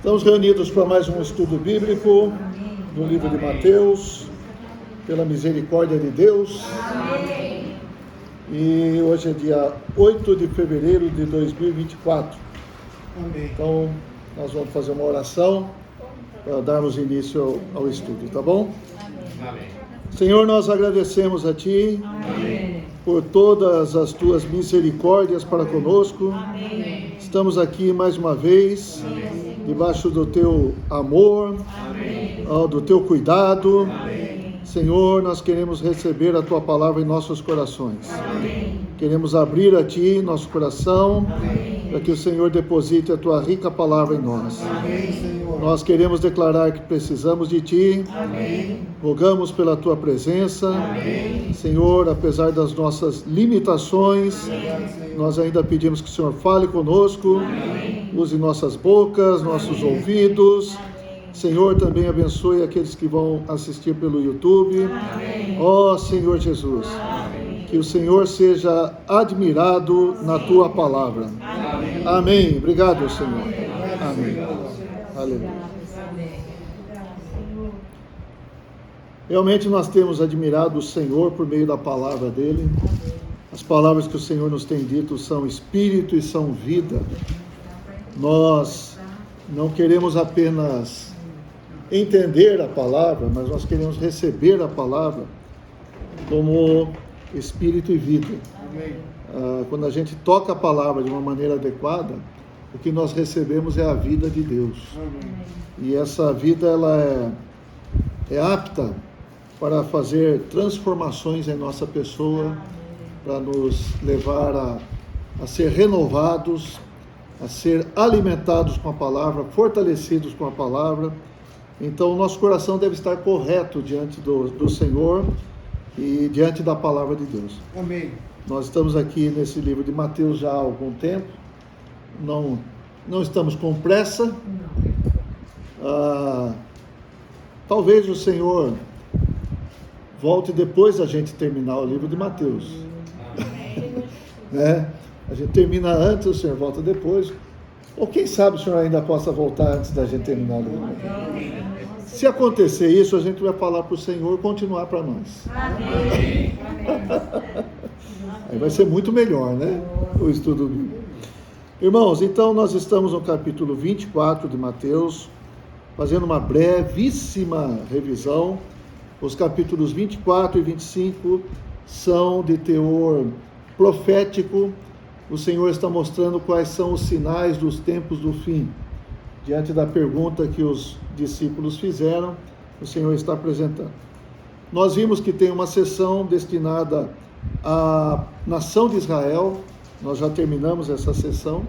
Estamos reunidos para mais um estudo bíblico no livro de Mateus, pela misericórdia de Deus. Amém. E hoje é dia 8 de fevereiro de 2024. Amém. Então, nós vamos fazer uma oração para darmos início ao estudo, tá bom? Amém. Senhor, nós agradecemos a Ti. Amém. Por todas as Tuas misericórdias para conosco. Amém. Estamos aqui mais uma vez. Amém. Debaixo do Teu amor, do Teu cuidado. Amém. Senhor, nós queremos receber a Tua palavra em nossos corações. Amém. Queremos abrir a Ti nosso coração, para que o Senhor deposite a Tua rica palavra em nós. Amém. Nós queremos declarar que precisamos de Ti. Amém. Rogamos pela Tua presença. Amém. Senhor, apesar das nossas limitações, amém, nós ainda pedimos que o Senhor fale conosco. Amém. Use nossas bocas, nossos ouvidos. Senhor, também abençoe aqueles que vão assistir pelo YouTube. Ó Senhor Jesus, que o Senhor seja admirado na Tua palavra. Amém. Obrigado, Senhor. Amém. Aleluia. Realmente nós temos admirado o Senhor por meio da palavra dele. As palavras que o Senhor nos tem dito são espírito e são vida. Nós não queremos apenas entender a palavra, mas nós queremos receber a palavra como espírito e vida. Quando a gente toca a palavra de uma maneira adequada, o que nós recebemos é a vida de Deus. E essa vida ela é apta para fazer transformações em nossa pessoa, para nos levar a ser renovados, a ser alimentados com a palavra, fortalecidos com a palavra. Então o nosso coração deve estar correto diante do Senhor e diante da palavra de Deus. Amém. Nós estamos aqui nesse livro de Mateus já há algum tempo, não estamos com pressa. Talvez o Senhor volte depois da gente terminar o livro de Mateus. Né? A gente termina antes, o Senhor volta depois. Ou quem sabe o Senhor ainda possa voltar antes da gente terminar o livro. Se acontecer isso, a gente vai falar para o Senhor continuar para nós. Amém. Aí vai ser muito melhor, né? O estudo bíblico. Irmãos, então nós estamos no capítulo 24 de Mateus, fazendo uma brevíssima revisão. Os capítulos 24 e 25 são de teor profético. O Senhor está mostrando quais são os sinais dos tempos do fim. Diante da pergunta que os discípulos fizeram, o Senhor está apresentando. Nós vimos que tem uma sessão destinada à nação de Israel. Nós já terminamos essa sessão.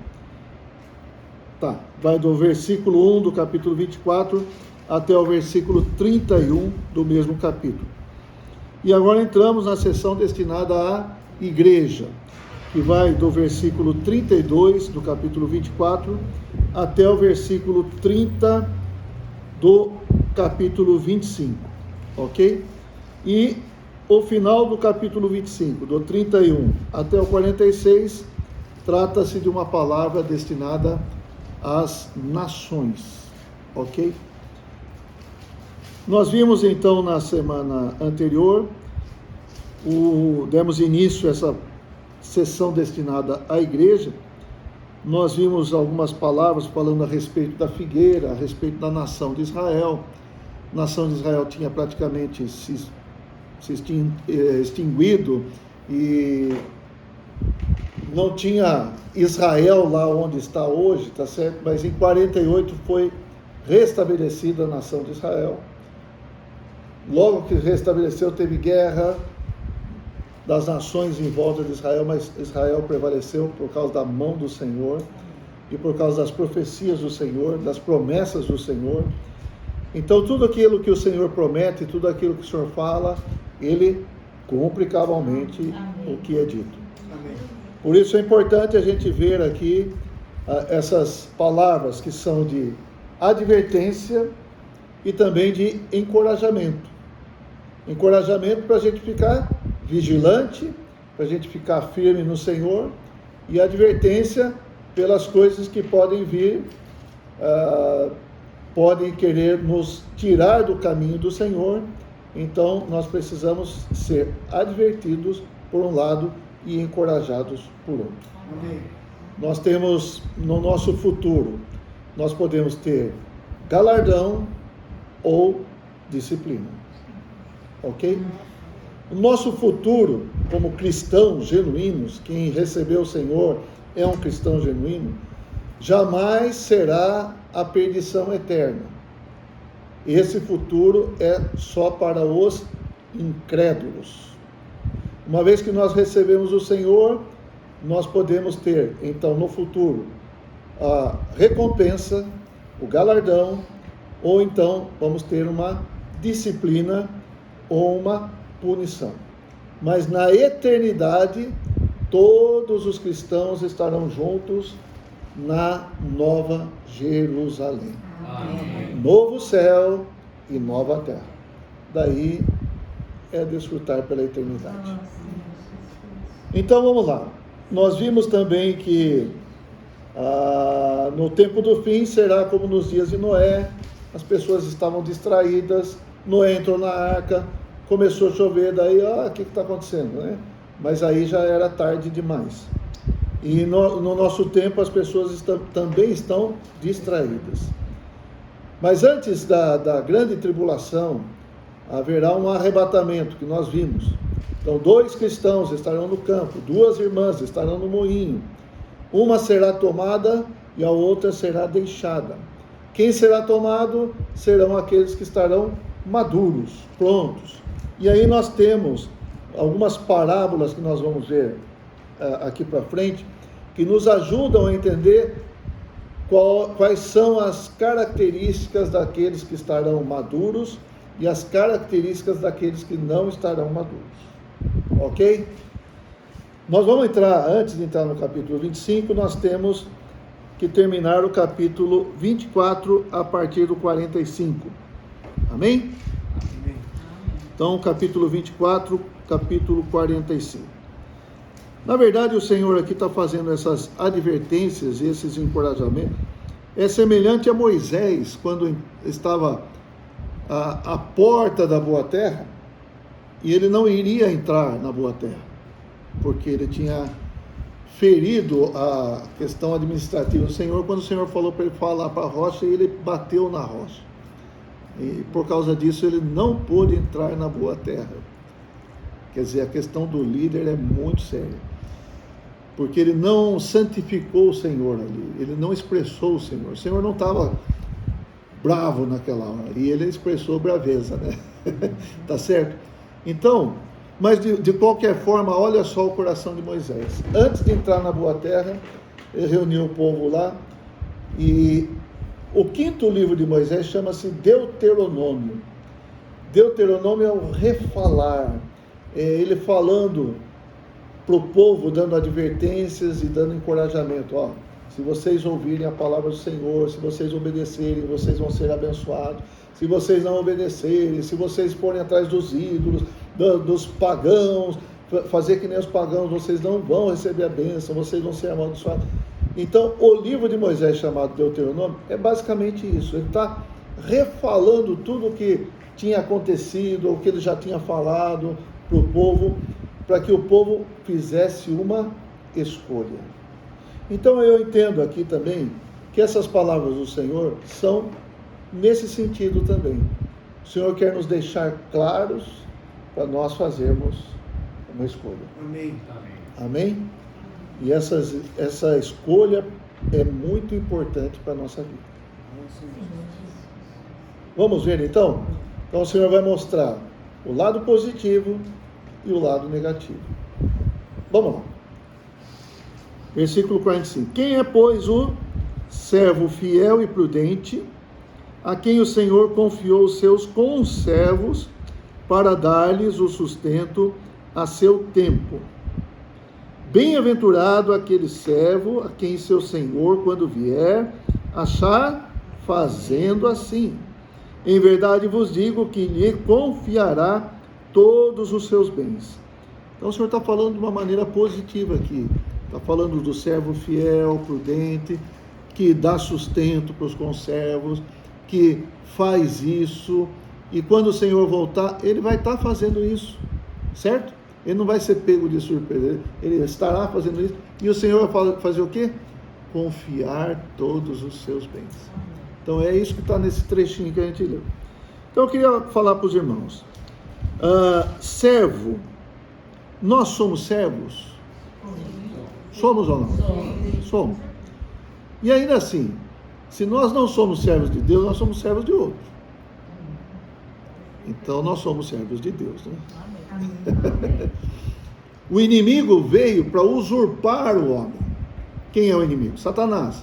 Vai do versículo 1 do capítulo 24 até o versículo 31 do mesmo capítulo. E agora entramos na sessão destinada à igreja, que vai do versículo 32 do capítulo 24 até o versículo 30 do capítulo 25, ok? E o final do capítulo 25, do 31 até o 46, trata-se de uma palavra destinada às nações, ok? Nós vimos então na semana anterior, demos início a essa sessão destinada à igreja. Nós vimos algumas palavras falando a respeito da figueira, a respeito da nação de Israel. A nação de Israel tinha praticamente se extinguido e não tinha Israel lá onde está hoje, tá certo? Mas em 48 foi restabelecida a nação de Israel. Logo que restabeleceu, teve guerra das nações em volta de Israel, mas Israel prevaleceu por causa da mão do Senhor e por causa das profecias do Senhor, das promessas do Senhor. Então tudo aquilo que o Senhor promete, tudo aquilo que o Senhor fala, Ele cumpre cabalmente o que é dito. Amém. Por isso é importante a gente ver aqui essas palavras que são de advertência e também de encorajamento. Encorajamento para a gente ficar vigilante, para a gente ficar firme no Senhor, e advertência pelas coisas que podem vir podem querer nos tirar do caminho do Senhor. Então, nós precisamos ser advertidos por um lado e encorajados por outro. Amém. Nós temos no nosso futuro, nós podemos ter galardão ou disciplina. Ok? O nosso futuro, como cristãos genuínos, quem recebeu o Senhor é um cristão genuíno, jamais será a perdição eterna. Esse futuro é só para os incrédulos. Uma vez que nós recebemos o Senhor, nós podemos ter, então, no futuro, a recompensa, o galardão, ou então vamos ter uma disciplina ou uma punição. Mas na eternidade, todos os cristãos estarão juntos na Nova Jerusalém. Amém. Novo céu e nova terra. Daí é desfrutar pela eternidade. Então vamos lá. Nós vimos também que no tempo do fim será como nos dias de Noé. As pessoas estavam distraídas. Noé entrou na arca, começou a chover, daí, o que está acontecendo, né? Mas aí já era tarde demais. E no nosso tempo as pessoas também estão distraídas. Mas antes da grande tribulação, haverá um arrebatamento, que nós vimos. Então, 2 cristãos estarão no campo, 2 irmãs estarão no moinho. Uma será tomada e a outra será deixada. Quem será tomado serão aqueles que estarão maduros, prontos. E aí nós temos algumas parábolas que nós vamos ver aqui para frente, que nos ajudam a entender quais são as características daqueles que estarão maduros e as características daqueles que não estarão maduros. Ok? Nós vamos entrar, antes de entrar no capítulo 25, nós temos que terminar o capítulo 24 a partir do 45. Amém? Amém. Então, capítulo 24, capítulo 45. Na verdade, o Senhor aqui está fazendo essas advertências e esses encorajamentos. É semelhante a Moisés, quando estava à porta da boa terra, e ele não iria entrar na boa terra, porque ele tinha ferido a questão administrativa do Senhor, quando o Senhor falou para ele falar para a rocha, e ele bateu na rocha. E por causa disso ele não pôde entrar na boa terra. Quer dizer, a questão do líder é muito séria, porque ele não santificou o Senhor ali, ele não expressou o Senhor não estava bravo naquela hora, e ele expressou braveza, né? Tá certo? Então, mas de qualquer forma, olha só o coração de Moisés. Antes de entrar na boa terra, ele reuniu o povo lá, e o 5º livro de Moisés chama-se Deuteronômio. Deuteronômio é o refalar, ele falando para o povo, dando advertências e dando encorajamento. Se vocês ouvirem a palavra do Senhor, se vocês obedecerem, vocês vão ser abençoados. Se vocês não obedecerem, se vocês forem atrás dos ídolos, dos pagãos, fazer que nem os pagãos, vocês não vão receber a bênção, vocês vão ser amaldiçoados. Então, o livro de Moisés, chamado Deuteronômio, é basicamente isso. Ele está refalando tudo o que tinha acontecido, o que ele já tinha falado para o povo, para que o povo fizesse uma escolha. Então, eu entendo aqui também que essas palavras do Senhor são nesse sentido também. O Senhor quer nos deixar claros para nós fazermos uma escolha. Amém. Amém? E essa escolha é muito importante para a nossa vida. Vamos ver então? Então o Senhor vai mostrar o lado positivo e o lado negativo. Vamos lá. Versículo 45. Quem é, pois, o servo fiel e prudente, a quem o Senhor confiou os seus conservos para dar-lhes o sustento a seu tempo? Bem-aventurado aquele servo a quem seu Senhor, quando vier, achar fazendo assim. Em verdade vos digo que lhe confiará todos os seus bens. Então o Senhor está falando de uma maneira positiva aqui. Está falando do servo fiel, prudente, que dá sustento para os conservos, que faz isso, e quando o Senhor voltar, ele vai estar fazendo isso, certo? Ele não vai ser pego de surpresa, ele estará fazendo isso, e o Senhor vai fazer o quê? Confiar todos os seus bens. Então é isso que está nesse trechinho que a gente leu. Então eu queria falar para os irmãos, servo, nós somos servos? Somos ou não? Somos. E ainda assim, se nós não somos servos de Deus, nós somos servos de outros. Então nós somos servos de Deus, né? O inimigo veio para usurpar o homem. Quem é o inimigo? Satanás.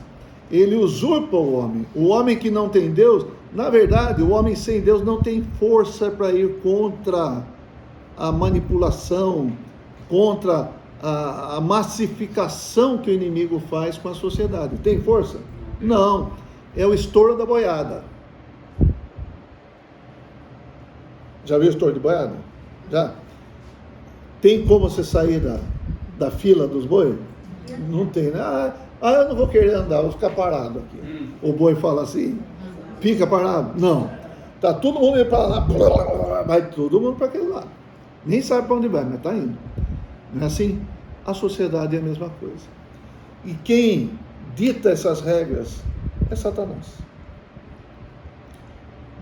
Ele usurpa o homem que não tem Deus. Na verdade, o homem sem Deus não tem força para ir contra a manipulação, contra a massificação que o inimigo faz com a sociedade. Tem força? Não. É o estouro da boiada. Já viu o estouro de boiada? Já? Tem como você sair da fila dos bois? Não tem, né? Eu não vou querer andar, vou ficar parado aqui. O boi fala assim, fica parado? Não. Tá todo mundo indo para lá, vai todo mundo para aquele lado. Nem sabe para onde vai, mas está indo. Não é assim? A sociedade é a mesma coisa. E quem dita essas regras é Satanás.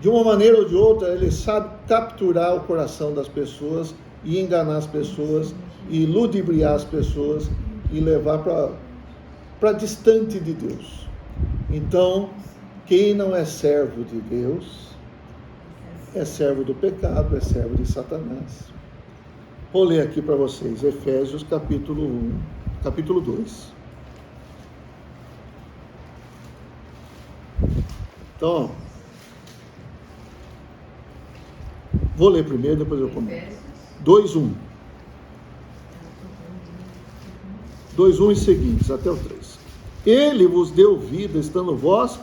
De uma maneira ou de outra, ele sabe capturar o coração das pessoas e enganar as pessoas e ludibriar as pessoas e levar para distante de Deus. Então, quem não é servo de Deus é servo do pecado, é servo de Satanás. Vou ler aqui para vocês, Efésios capítulo 1, capítulo 2. Então, vou ler primeiro, depois eu comento. 2:1. 2:1 e seguintes, até o 3. Ele vos deu vida, estando vós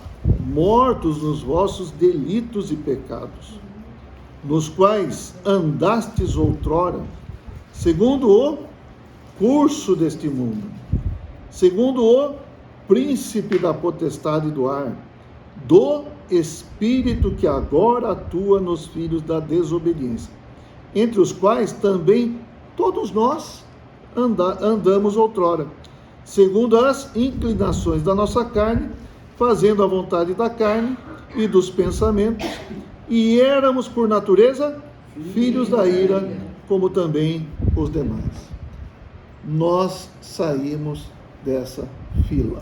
mortos nos vossos delitos e pecados, nos quais andastes outrora, segundo o curso deste mundo, segundo o príncipe da potestade do ar, do espírito que agora atua nos filhos da desobediência, entre os quais também todos nós andamos outrora, segundo as inclinações da nossa carne, fazendo a vontade da carne e dos pensamentos, e éramos por natureza filhos da ira, como também os demais. Nós saímos dessa fila.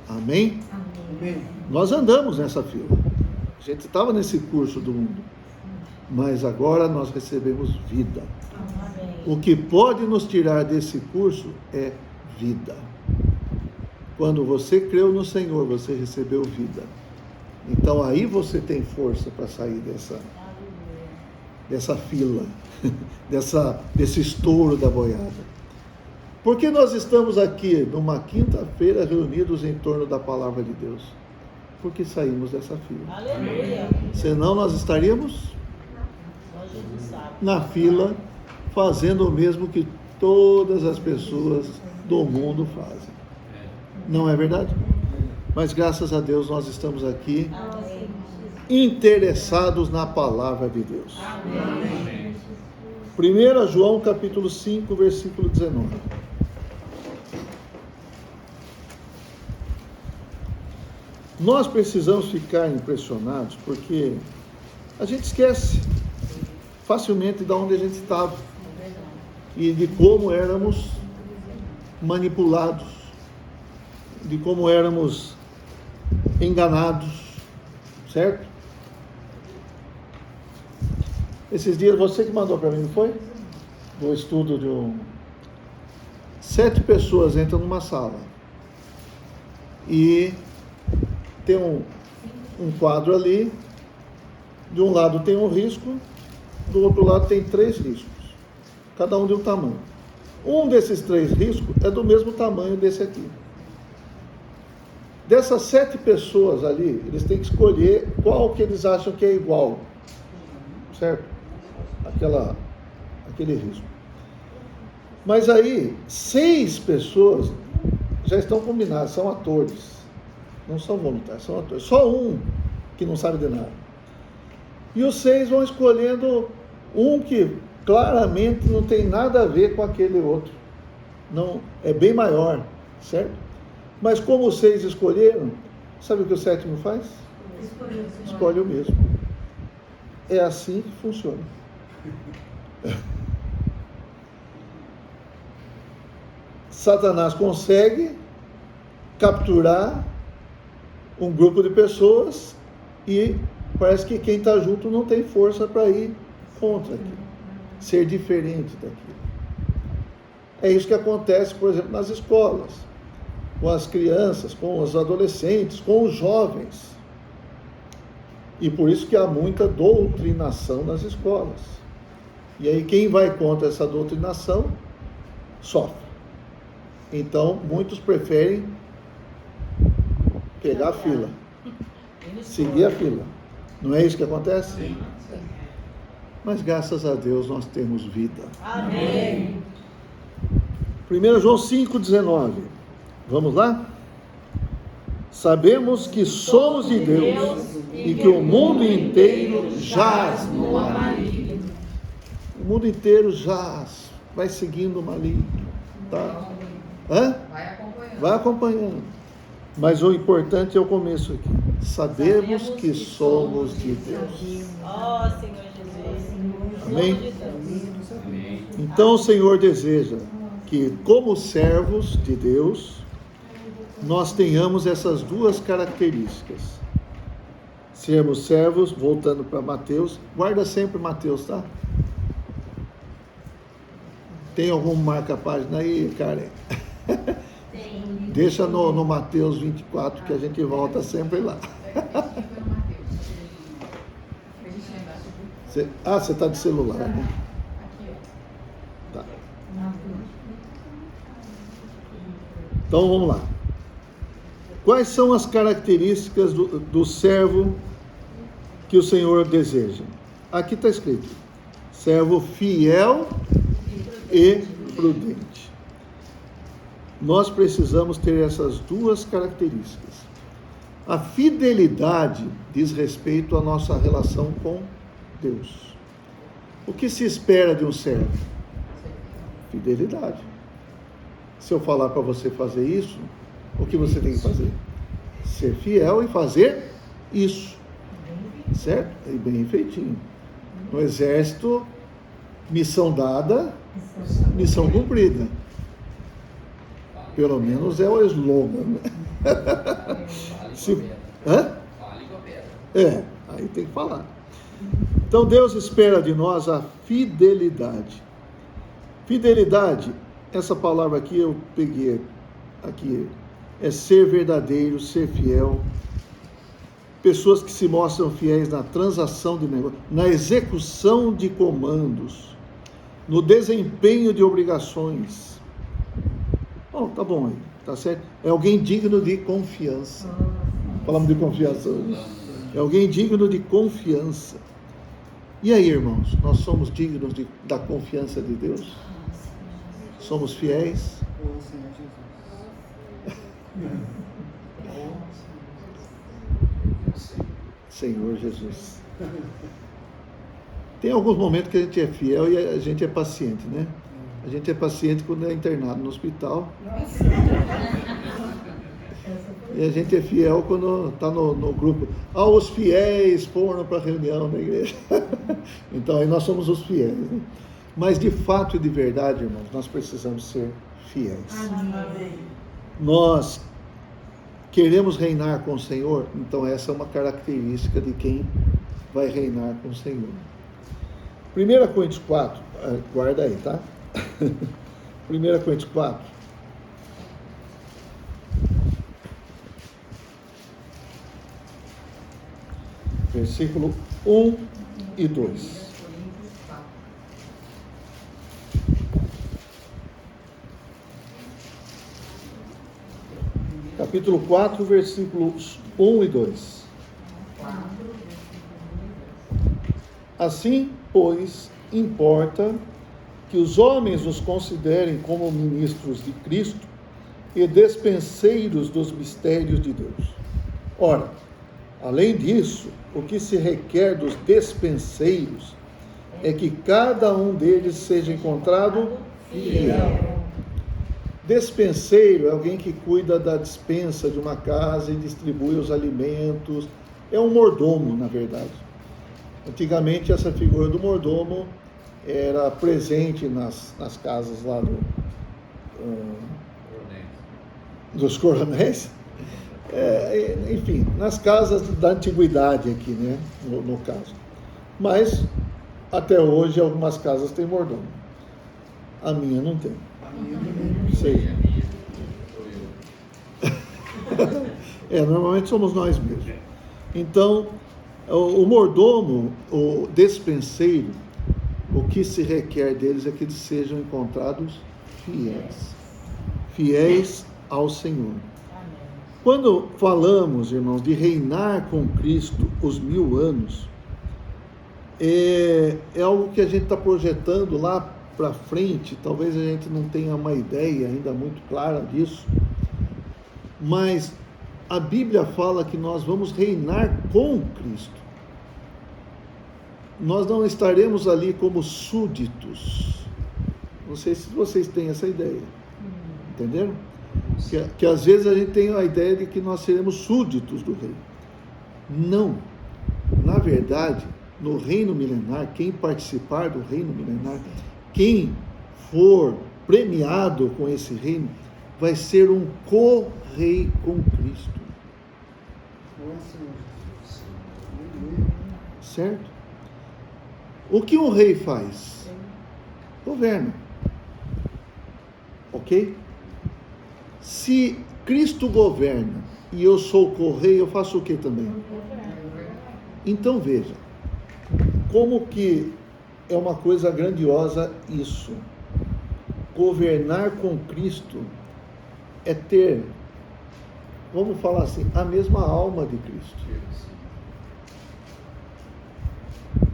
Amém? Amém? Nós andamos nessa fila. A gente estava nesse curso do mundo, mas agora nós recebemos vida. Amém. O que pode nos tirar desse curso é vida. Quando você creu no Senhor, você recebeu vida. Então aí você tem força para sair dessa fila, desse estouro da boiada. Por que nós estamos aqui numa quinta-feira reunidos em torno da palavra de Deus? Porque saímos dessa fila. Aleluia. Senão nós estaríamos na fila fazendo o mesmo que todas as pessoas do mundo fazem. Não é verdade? Mas graças a Deus nós estamos aqui interessados na palavra de Deus. Amém. 1 João capítulo 5, versículo 19. Nós precisamos ficar impressionados porque a gente esquece facilmente de onde a gente estava e de como éramos manipulados, de como éramos enganados, certo? Esses dias, você que mandou para mim, não foi? Do estudo de 7 pessoas entram numa sala e tem um quadro ali, de um lado tem um risco, do outro lado tem 3 riscos, cada um de um tamanho. Um desses 3 riscos é do mesmo tamanho desse aqui. Dessas 7 pessoas ali, eles têm que escolher qual que eles acham que é igual, certo? Aquele risco. Mas aí, 6 pessoas já estão combinadas, são atores. não são voluntários, são atores. Só um que não sabe de nada. E os 6 vão escolhendo um que claramente não tem nada a ver com aquele outro. Não, é bem maior, certo? Mas como os 6 escolheram, sabe o que o 7º faz? Escolhe o mesmo. É assim que funciona. Satanás consegue capturar um grupo de pessoas e parece que quem está junto não tem força para ir contra aquilo, ser diferente daquilo. É isso que acontece, por exemplo, nas escolas, com as crianças, com os adolescentes, com os jovens. E por isso que há muita doutrinação nas escolas. E aí quem vai contra essa doutrinação sofre. Então, muitos preferem pegar a fila, seguir a fila. Não é isso que acontece? Sim. Mas graças a Deus nós temos vida. Amém. 1 João 5,19. Vamos lá? Sabemos que somos de Deus e que o mundo inteiro jaz no maligno. O mundo inteiro jaz, vai seguindo o maligno. Tá? Vai acompanhando. Mas o importante é o começo aqui. Sabemos que somos de Deus. Ó Senhor Jesus. Amém? Então o Senhor deseja que, como servos de Deus, nós tenhamos essas 2 características. Sermos servos, voltando para Mateus, guarda sempre Mateus, tá? Tem algum marca-página aí, Karen? Deixa no Mateus 24, que a gente volta sempre lá. Você está de celular, né? Tá. Então vamos lá. Quais são as características do servo que o Senhor deseja? Aqui está escrito: servo fiel e prudente. Nós precisamos ter essas 2 características. A fidelidade diz respeito à nossa relação com Deus. O que se espera de um servo? Fidelidade. Se eu falar para você fazer isso, o que você tem que fazer? Ser fiel e fazer isso. Certo? E bem feitinho. No exército, missão dada, missão cumprida. Pelo menos é o slogan, né? Aí tem que falar. Então Deus espera de nós a fidelidade. Fidelidade, essa palavra aqui eu peguei aqui, é ser verdadeiro, ser fiel. Pessoas que se mostram fiéis na transação de negócio, na execução de comandos, no desempenho de obrigações. Tá bom aí, tá certo? É alguém digno de confiança. Falamos de confiança hoje. É alguém digno de confiança. E aí, irmãos, nós somos dignos da confiança de Deus? Somos fiéis? Senhor Jesus. Tem alguns momentos que a gente é fiel e a gente é paciente, né? A gente é paciente quando é internado no hospital. E a gente é fiel quando está no grupo. Os fiéis foram para a reunião da igreja. Então aí nós somos os fiéis, né? Mas de fato e de verdade, irmãos, nós precisamos ser fiéis. Amém. Nós queremos reinar com o Senhor, então essa é uma característica de quem vai reinar com o Senhor. 1 Coríntios 4, guarda aí, tá? 1 Coríntios 4. Versículo 1 e 2. Capítulo 4, versículos 1 e 2. Assim, pois, importa que os homens os considerem como ministros de Cristo e despenseiros dos mistérios de Deus. Ora, além disso, o que se requer dos despenseiros é que cada um deles seja encontrado fiel. Despenseiro é alguém que cuida da despensa de uma casa e distribui os alimentos. É um mordomo, na verdade. Antigamente, essa figura do mordomo era presente nas casas lá dos coronéis. Enfim, nas casas da antiguidade aqui, né, no caso. Mas, até hoje, algumas casas têm mordomo. A minha não tem. Sei. Normalmente somos nós mesmos. Então, o mordomo, o despenseiro, o que se requer deles é que eles sejam encontrados fiéis. Fiéis ao Senhor. Quando falamos, irmãos, de reinar com Cristo os 1000 anos, é algo que a gente está projetando lá para frente. Talvez a gente não tenha uma ideia ainda muito clara disso, mas a Bíblia fala que nós vamos reinar com Cristo. Nós não estaremos ali como súditos. Não sei se vocês têm essa ideia. Entenderam? Que às vezes a gente tem a ideia de que nós seremos súditos do rei. Não. Na verdade, no reino milenar, quem participar do reino milenar, quem for premiado com esse reino, vai ser um co-rei com Cristo. Certo? O que um rei faz? Governa. Ok? Se Cristo governa e eu sou co-rei, eu faço o que também? Então veja, como que é uma coisa grandiosa isso. Governar com Cristo é ter, vamos falar assim, a mesma alma de Cristo.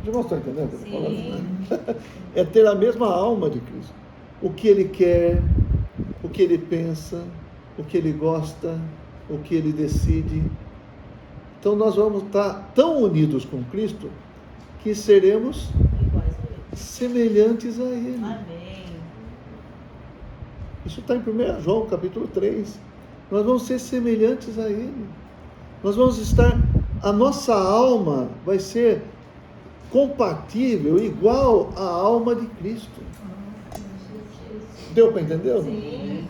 Já não estão entendendo o que eu estou falando? É ter a mesma alma de Cristo. O que Ele quer, o que Ele pensa, o que Ele gosta, o que Ele decide. Então nós vamos estar tão unidos com Cristo que seremos semelhantes a Ele. Amém. Isso está em 1 João, capítulo 3. Nós vamos ser semelhantes a Ele. Nós vamos estar, a nossa alma vai ser compatível, igual à alma de Cristo. Deu para entender? Sim.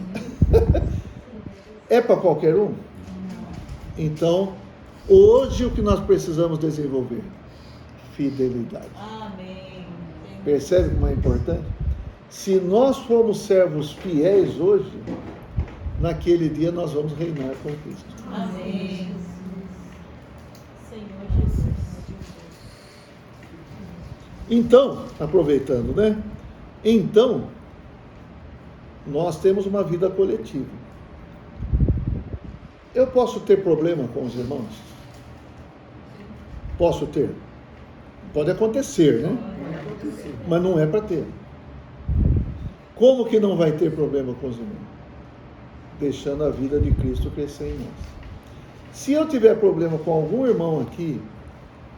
É para qualquer um? Então, hoje o que nós precisamos desenvolver? Fidelidade. Amém. Percebe como é importante? Se nós formos servos fiéis hoje, naquele dia nós vamos reinar com Cristo. Amém. Senhor Jesus. Então, aproveitando, né? Então, nós temos uma vida coletiva. Eu posso ter problema com os irmãos? Posso ter? Pode acontecer, né? Mas não é para ter. Como que não vai ter problema com os irmãos? Deixando a vida de Cristo crescer em nós. Se eu tiver problema com algum irmão aqui,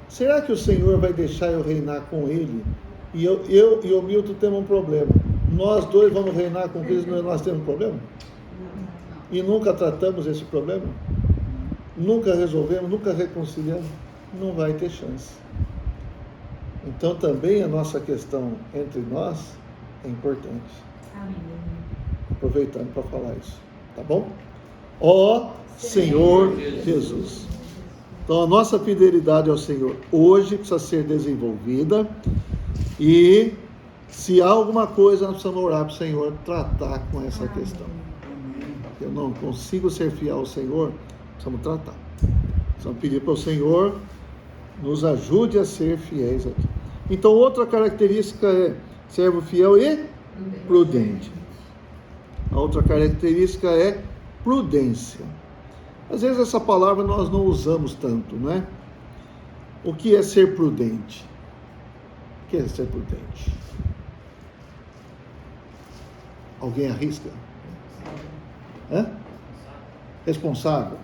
será que o Senhor vai deixar eu reinar com ele? E eu e o Milton temos um problema. Nós dois vamos reinar com Cristo, mas nós temos um problema? E nunca tratamos esse problema? Nunca resolvemos, nunca reconciliamos? Não vai ter chance. Então também a nossa questão entre nós é importante. Amém. Aproveitando para falar isso, tá bom? Ó Senhor Jesus. Então a nossa fidelidade ao Senhor hoje precisa ser desenvolvida, e se há alguma coisa nós precisamos orar para o Senhor tratar com essa questão. Eu não consigo ser fiel ao Senhor, precisamos tratar. Precisamos pedir para o Senhor nos ajude a ser fiéis aqui. Então outra característica é servo fiel e prudente. A outra característica é prudência. Às vezes essa palavra nós não usamos tanto, não é? O que é ser prudente? O que é ser prudente? Alguém arrisca? Responsável?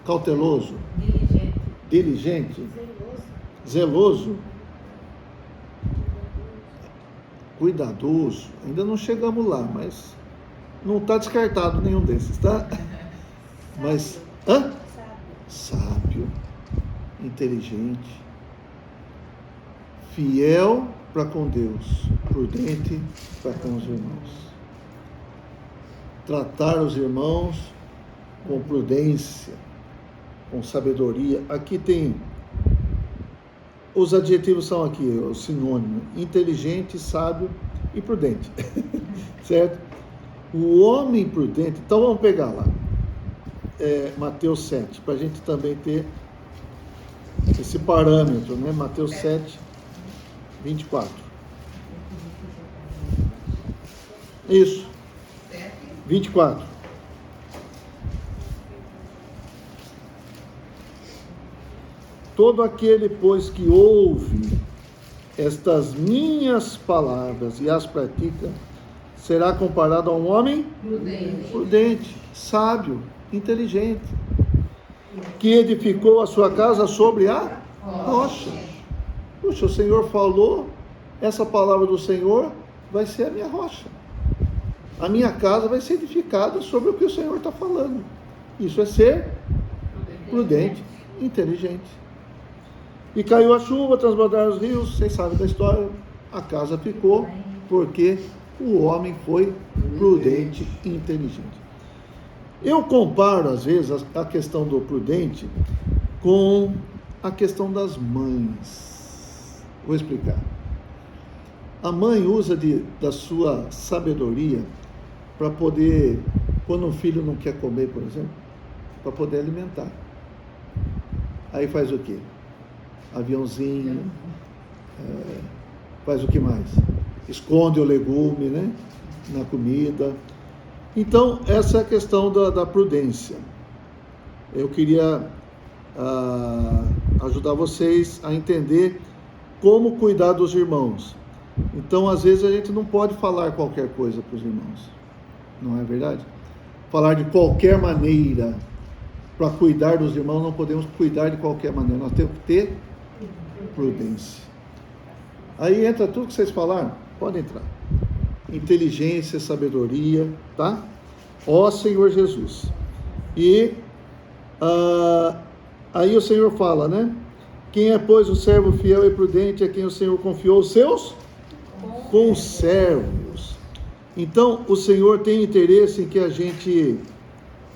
cauteloso, Diligente. diligente, zeloso, cuidadoso. Ainda não chegamos lá, mas não está descartado nenhum desses, tá? Mas, sábio, inteligente, fiel para com Deus, prudente para com os irmãos. Tratar os irmãos com prudência, com sabedoria. Aqui tem, os adjetivos são aqui, o sinônimo, inteligente, sábio e prudente, certo? O homem prudente, então vamos pegar lá, Mateus 7, para a gente também ter esse parâmetro, né? Mateus 7, 24. Isso, 24. Todo aquele, pois, que ouve estas minhas palavras e as pratica, será comparado a um homem prudente, sábio, inteligente, que edificou a sua casa sobre a rocha. Puxa, o Senhor falou, essa palavra do Senhor vai ser a minha rocha. A minha casa vai ser edificada sobre o que o Senhor está falando. Isso é ser prudente, inteligente. E caiu a chuva, transbordaram os rios, vocês sabem da história, a casa ficou, porque o homem foi prudente e inteligente. Eu comparo, às vezes, a questão do prudente com a questão das mães. Vou explicar. A mãe usa da sua sabedoria para poder, quando um filho não quer comer, por exemplo, para poder alimentar. Aí faz o quê? Aviãozinho, faz o que mais? Esconde o legume, né, na comida. Então, essa é a questão da prudência. Eu queria ajudar vocês a entender como cuidar dos irmãos. Então, às vezes, a gente não pode falar qualquer coisa para os irmãos, não é verdade? Falar de qualquer maneira. Para cuidar dos irmãos, não podemos cuidar de qualquer maneira, nós temos que ter prudência. Aí entra tudo que vocês falaram, pode entrar. Inteligência, sabedoria, tá? Ó Senhor Jesus. E aí o Senhor fala, né? Quem é, pois, o servo fiel e prudente a quem o Senhor confiou os seus conservos. Então, o Senhor tem interesse em que a gente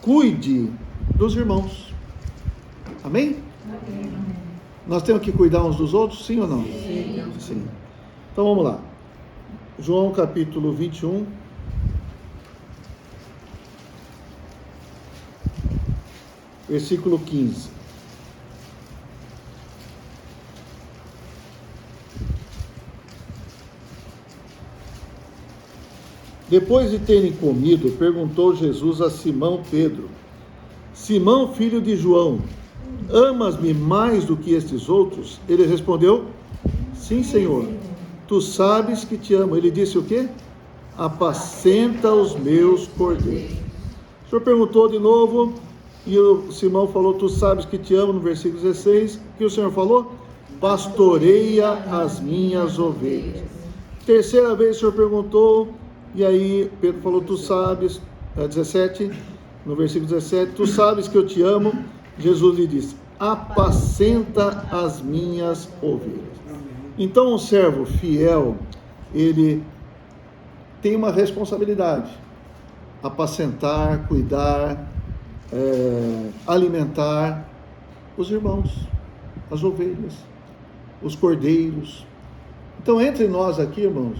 cuide dos irmãos. Amém? Amém. Nós temos que cuidar uns dos outros, sim ou não? Sim. Então vamos lá. João capítulo 21. Versículo 15. Depois de terem comido, perguntou Jesus a Simão Pedro: Simão, filho de João, amas-me mais do que estes outros? Ele respondeu: sim, Senhor, tu sabes que te amo. Ele disse o quê? Apacenta os meus cordeiros. O Senhor perguntou de novo, e o Simão falou: tu sabes que te amo, no versículo 16. O que o Senhor falou? Pastoreia as minhas ovelhas. Terceira vez o Senhor perguntou, e aí Pedro falou: tu sabes, 17, no versículo 17, tu sabes que eu te amo. Jesus lhe disse: apacenta as minhas ovelhas. Então, um servo fiel, ele tem uma responsabilidade: apacentar, cuidar, alimentar os irmãos, as ovelhas, os cordeiros. Então, entre nós aqui, irmãos,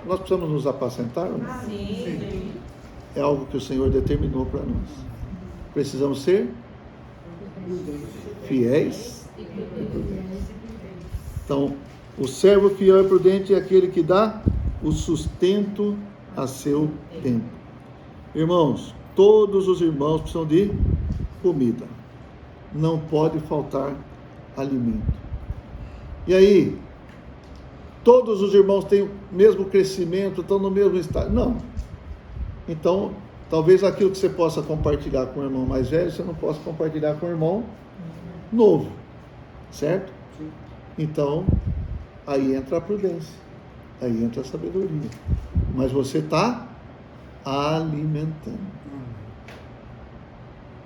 nós precisamos nos apacentar? Sim. É algo que o Senhor determinou para nós. Precisamos ser fiéis e prudentes. Então, o servo fiel e prudente é aquele que dá o sustento a seu tempo. Irmãos, todos os irmãos precisam de comida. Não pode faltar alimento. E aí, todos os irmãos têm o mesmo crescimento, estão no mesmo estado? Não. Então, Talvez aquilo que você possa compartilhar com o irmão mais velho, você não possa compartilhar com o irmão novo, certo? Então, aí entra a prudência, aí entra a sabedoria. Mas você está alimentando.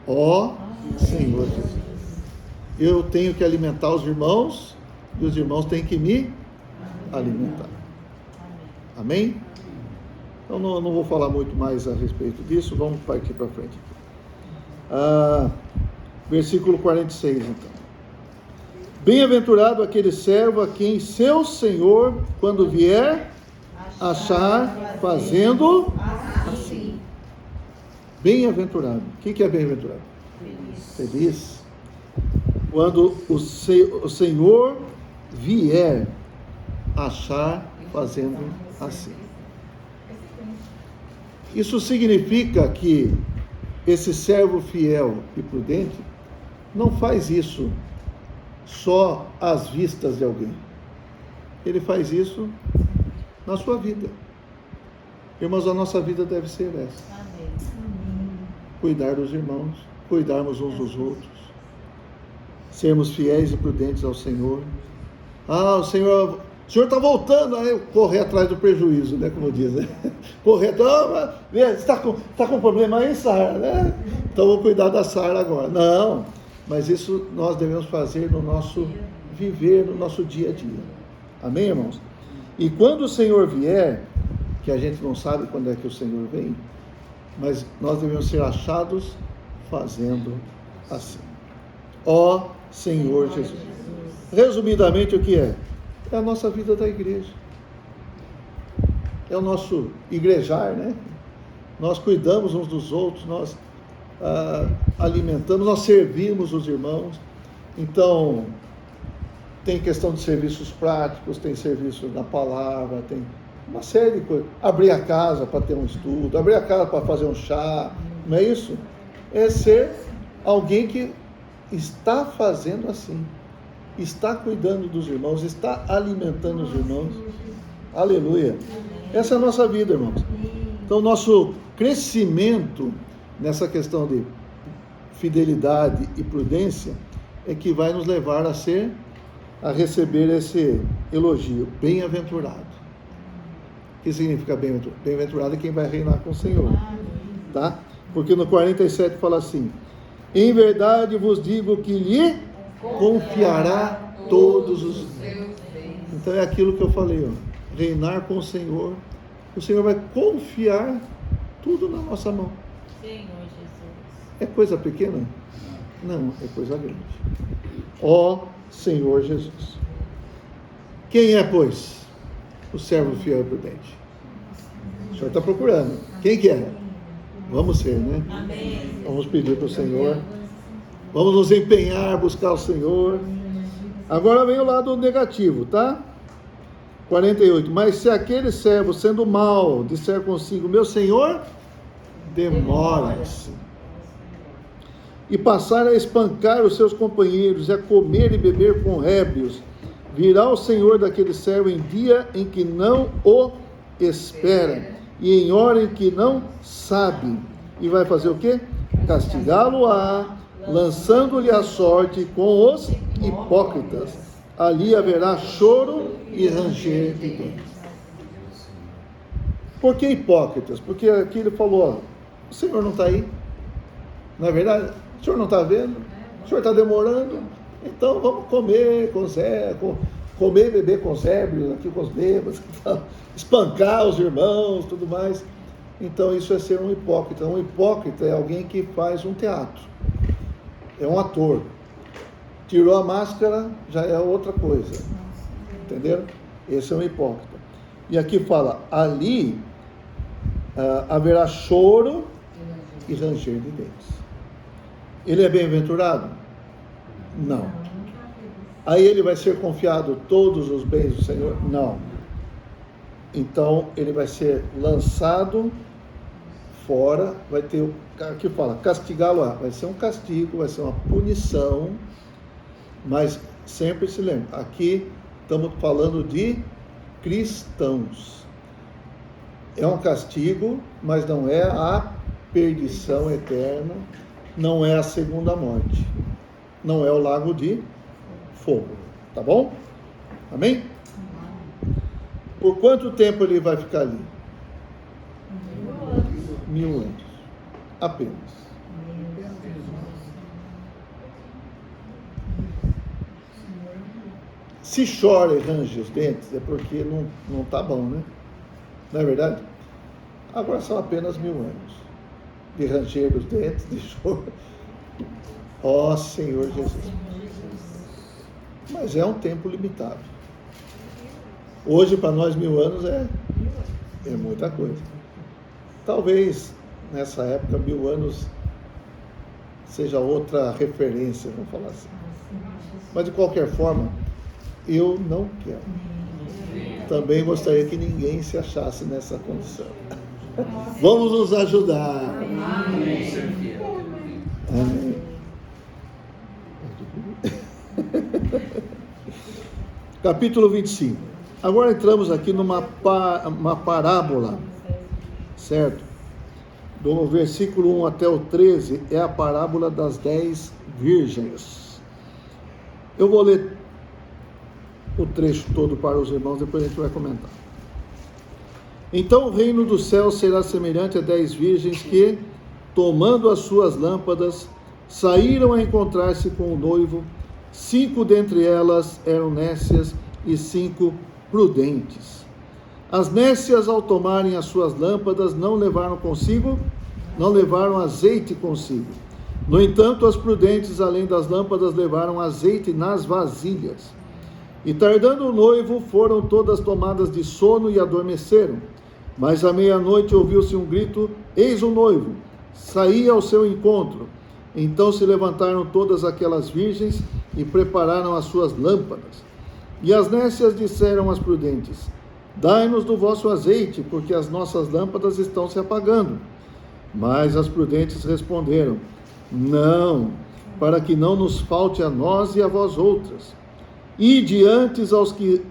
Ó Senhor Jesus, eu tenho que alimentar os irmãos e os irmãos têm que me alimentar. Amém? Então não vou falar muito mais a respeito disso, vamos partir para frente. Versículo 46 então. Bem-aventurado aquele servo a quem seu Senhor, quando vier, achar fazendo assim. Bem-aventurado. O que é bem-aventurado? Feliz. Quando o Senhor vier achar fazendo assim. Isso significa que esse servo fiel e prudente não faz isso só às vistas de alguém. Ele faz isso na sua vida. Irmãos, a nossa vida deve ser essa. Cuidar dos irmãos, cuidarmos uns dos outros, sermos fiéis e prudentes ao Senhor. O Senhor está voltando, aí correr atrás do prejuízo, né? Como diz, né? Correr, você está com problema aí, Sara, né? Então vou cuidar da Sara agora. Não, mas isso nós devemos fazer no nosso viver, no nosso dia a dia. Amém, irmãos? E quando o Senhor vier, que a gente não sabe quando é que o Senhor vem, mas nós devemos ser achados fazendo assim. Ó Senhor Jesus. Resumidamente, o que é? É a nossa vida da igreja. É o nosso igrejar, né? Nós cuidamos uns dos outros, nós alimentamos, nós servimos os irmãos. Então, tem questão de serviços práticos, tem serviço na palavra, tem uma série de coisas. Abrir a casa para ter um estudo, abrir a casa para fazer um chá, não é isso? É ser alguém que está fazendo assim, está cuidando dos irmãos, está alimentando os irmãos. Aleluia! Essa é a nossa vida, irmãos. Então, nosso crescimento nessa questão de fidelidade e prudência é que vai nos levar a receber esse elogio, bem-aventurado. O que significa bem-aventurado? Bem-aventurado é quem vai reinar com o Senhor, tá? Porque no 47 fala assim: em verdade vos digo que lhe confiará todos os seus bens. Então é aquilo que eu falei, reinar com o Senhor vai confiar tudo na nossa mão. Senhor Jesus. É coisa pequena? Não, é coisa grande. Ó Senhor Jesus. Quem é, pois, o servo fiel e prudente? O Senhor está procurando. Quem que é? Vamos ser, né? Amém. Vamos pedir para o Senhor. Vamos nos empenhar, buscar o Senhor. Agora vem o lado negativo, tá? 48. Mas se aquele servo, sendo mau, disser consigo: meu Senhor, demora-se, e passar a espancar os seus companheiros, e a comer e beber com ébrios, virá o Senhor daquele servo em dia em que não o espera, e em hora em que não sabe, e vai fazer o quê? Castigá-lo-á, lançando-lhe a sorte com os hipócritas. Ali haverá choro e ranger de dentes. Por que hipócritas? Porque aqui ele falou: o Senhor não está aí, não é verdade? O Senhor não está vendo? O Senhor está demorando? Então vamos comer com Zé, comer e beber com os ébrios, aqui com os bêbados, espancar os irmãos, tudo mais. Então isso é ser um hipócrita. Um hipócrita é alguém que faz um teatro, é um ator. Tirou a máscara, já é outra coisa. Entenderam? Esse é um hipócrita. E aqui fala: ali haverá choro e ranger de dentes. Ele é bem-aventurado? Não. Aí ele vai ser confiado todos os bens do Senhor? Não. Então ele vai ser lançado fora, vai ter, aqui fala, castigá-lo-á. Vai ser um castigo, vai ser uma punição, mas sempre se lembra, aqui estamos falando de cristãos. É um castigo, mas não é a perdição eterna, não é a segunda morte, não é o lago de fogo, tá bom? Amém? Por quanto tempo ele vai ficar ali? 1000 anos, apenas. Se chora e range os dentes, é porque não tá bom, né? Não é verdade? Agora são apenas 1000 anos de ranger os dentes, de choro. Ó Senhor Jesus. Mas é um tempo limitado. Hoje, para nós, 1000 anos é muita coisa. Talvez, nessa época, 1000 anos seja outra referência, vamos falar assim. Mas, de qualquer forma, eu não quero. Também gostaria que ninguém se achasse nessa condição. Vamos nos ajudar. Amém. Capítulo 25. Agora entramos aqui numa uma parábola, certo? Do versículo 1 até o 13 é a parábola das 10 virgens. Eu vou ler o trecho todo para os irmãos, depois a gente vai comentar. Então o reino dos céus será semelhante a 10 virgens que, tomando as suas lâmpadas, saíram a encontrar-se com o noivo. 5 dentre elas eram nécias e 5 prudentes. As nécias, ao tomarem as suas lâmpadas, não levaram azeite consigo. No entanto, as prudentes, além das lâmpadas, levaram azeite nas vasilhas. E tardando o noivo, foram todas tomadas de sono e adormeceram. Mas à meia-noite ouviu-se um grito: eis o noivo, saía ao seu encontro. Então se levantaram todas aquelas virgens e prepararam as suas lâmpadas. E as nécias disseram às prudentes: dai-nos do vosso azeite, porque as nossas lâmpadas estão se apagando. Mas as prudentes responderam: não, para que não nos falte a nós e a vós outras. Ide antes aos que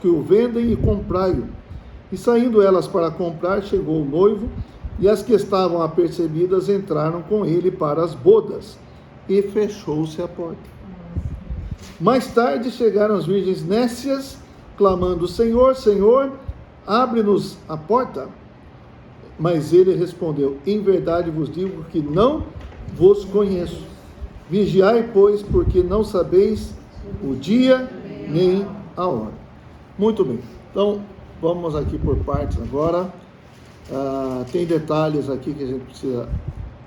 o vendem e comprai-o. E saindo elas para comprar, chegou o noivo, e as que estavam apercebidas entraram com ele para as bodas, e fechou-se a porta. Mais tarde chegaram as virgens nécias, clamando: Senhor, Senhor, abre-nos a porta. Mas ele respondeu: em verdade vos digo que não vos conheço. Vigiai, pois, porque não sabeis o dia nem a hora. Muito bem, então vamos aqui por partes agora. Tem detalhes aqui que a gente precisa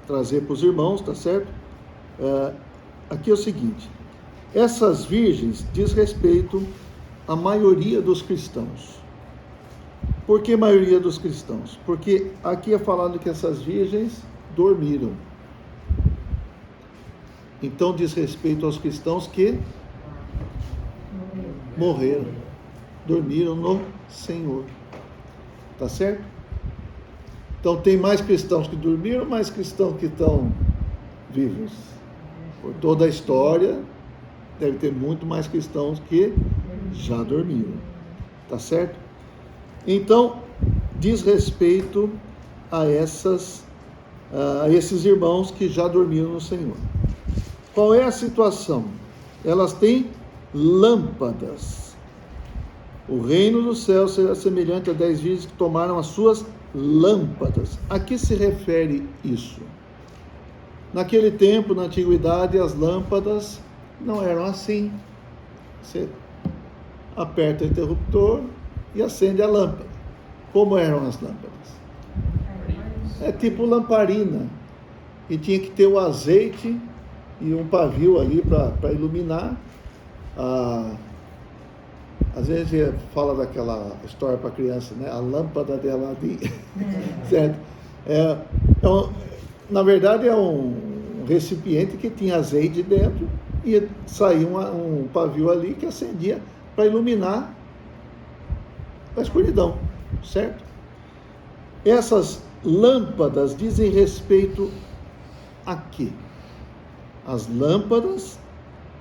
trazer para os irmãos, tá certo? Aqui é o seguinte: essas virgens diz respeito à maioria dos cristãos. Por que maioria dos cristãos? Porque aqui é falado que essas virgens dormiram. Então diz respeito aos cristãos que morreram, dormiram no Senhor. Tá certo? Então tem mais cristãos que dormiram, mais cristãos que estão vivos. Por toda a história, deve ter muito mais cristãos que já dormiram. Tá certo? Então, diz respeito a esses irmãos que já dormiram no Senhor. Qual é a situação? Elas têm lâmpadas. O reino do céu será semelhante a 10 virgens que tomaram as suas lâmpadas. A que se refere isso? Naquele tempo, na antiguidade, as lâmpadas não eram assim. Você aperta o interruptor e acende a lâmpada. Como eram as lâmpadas? É tipo lamparina. E tinha que ter o azeite e um pavio ali para iluminar. Às vezes a gente fala daquela história para criança, né? A lâmpada de Aladim. Certo? Na verdade é um recipiente que tinha azeite dentro e saía um pavio ali que acendia para iluminar a escuridão, certo? Essas lâmpadas dizem respeito a quê? As lâmpadas,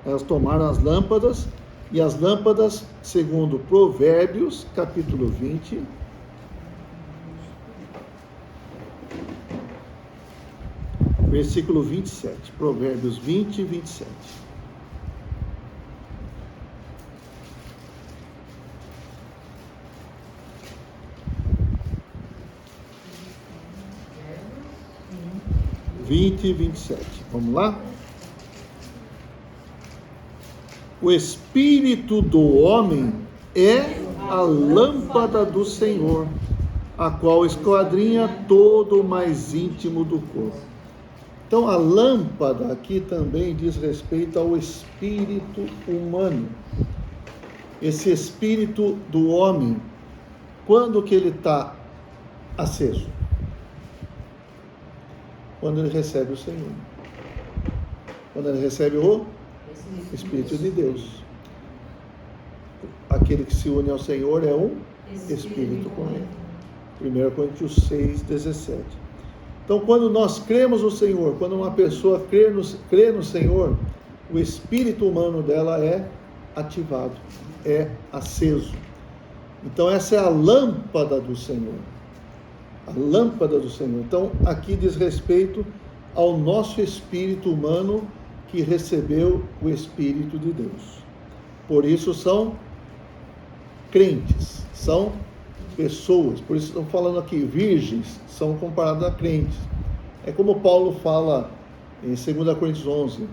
elas tomaram as lâmpadas, e as lâmpadas, segundo Provérbios, capítulo 20, versículo 27. Provérbios 20 e 27. E 27. Vamos lá? O espírito do homem é a lâmpada do Senhor, a qual esquadrinha todo o mais íntimo do corpo. Então, a lâmpada aqui também diz respeito ao espírito humano. Esse espírito do homem, quando que ele está aceso? Quando ele recebe o Senhor. Quando ele recebe o Espírito de Deus. Aquele que se une ao Senhor é um Espírito com ele. 1 Coríntios 6, 17. Então, quando nós cremos no Senhor, quando uma pessoa crê no Senhor, o espírito humano dela é ativado, é aceso. Então, essa é a lâmpada do Senhor. A lâmpada do Senhor. Então, aqui diz respeito ao nosso espírito humano que recebeu o Espírito de Deus. Por isso são crentes, são pessoas. Por isso estão falando aqui, virgens são comparados a crentes. É como Paulo fala em 2 Coríntios 11,